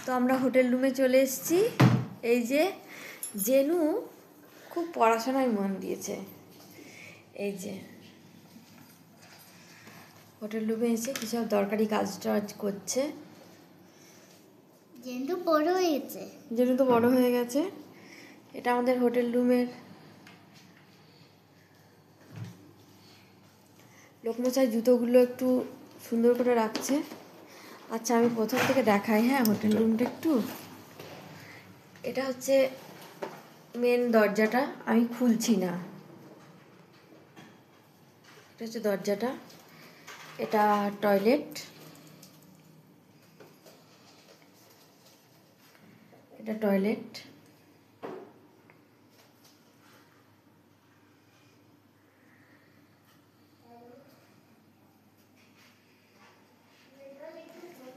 তো আমরা হোটেল রুমে চলে এসেছি। এই যে জেনু খুব পড়াশোনায় মন দিয়েছে। এই যে হোটেল রুমে এসে কিছু দরকারি কাজ টাজ করছে। জেনু তো বড় হয়ে গেছে। এটা আমাদের হোটেল রুমের লোকমশাই জুতোগুলো একটু সুন্দর করে রাখছে। আচ্ছা, আমি প্রথম থেকে দেখাই। হ্যাঁ, হোটেল রুমটা একটু, এটা হচ্ছে মেন দরজাটা, আমি খুলছি না। এটা হচ্ছে দরজাটা, এটা টয়লেট, এটা টয়লেট।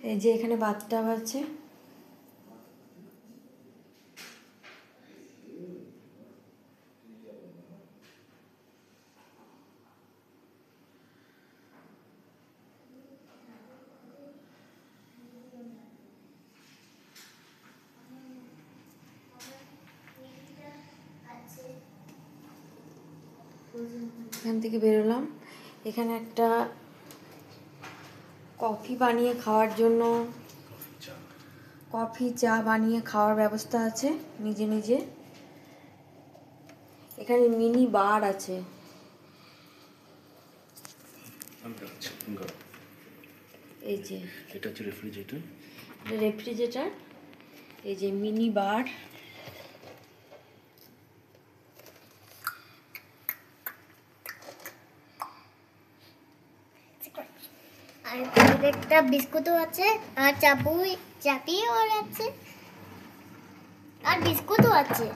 এই যে এখানে বাথটাব আছে। এখান থেকে বেরোলাম। এখানে একটা কফি বানিয়ে খাওয়ার জন্য, কফি চা বানিয়ে খাওয়ার ব্যবস্থা আছে নিজে নিজে। এখানে মিনি বার আছে। এই যে এটা হচ্ছে রেফ্রিজারেটর। এই যে মিনি বার। আর একটা বিস্কুটও আছে, আর চাপিও আছে, আর বিস্কুটও আছে।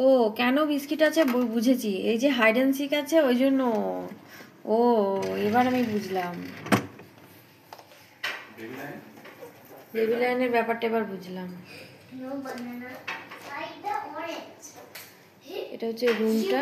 ও কেন বিস্কিট আছে বুঝেছি। এই যে হাইড অ্যান্ড সিক আছে ওই জন্য। ও এবার আমি বুঝলাম, বেবি লায়নের ব্যাপারটা এবার বুঝলাম। এটা হচ্ছে রুমটা।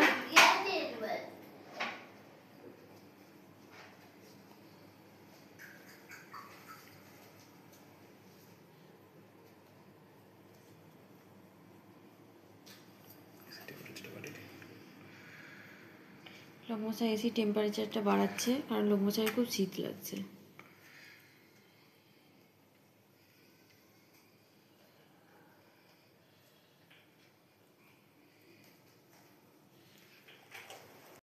লোকমশাই এসি টেম্পারেচারটা বাড়াচ্ছে কারণ লোকমশাই খুব শীত লাগছে।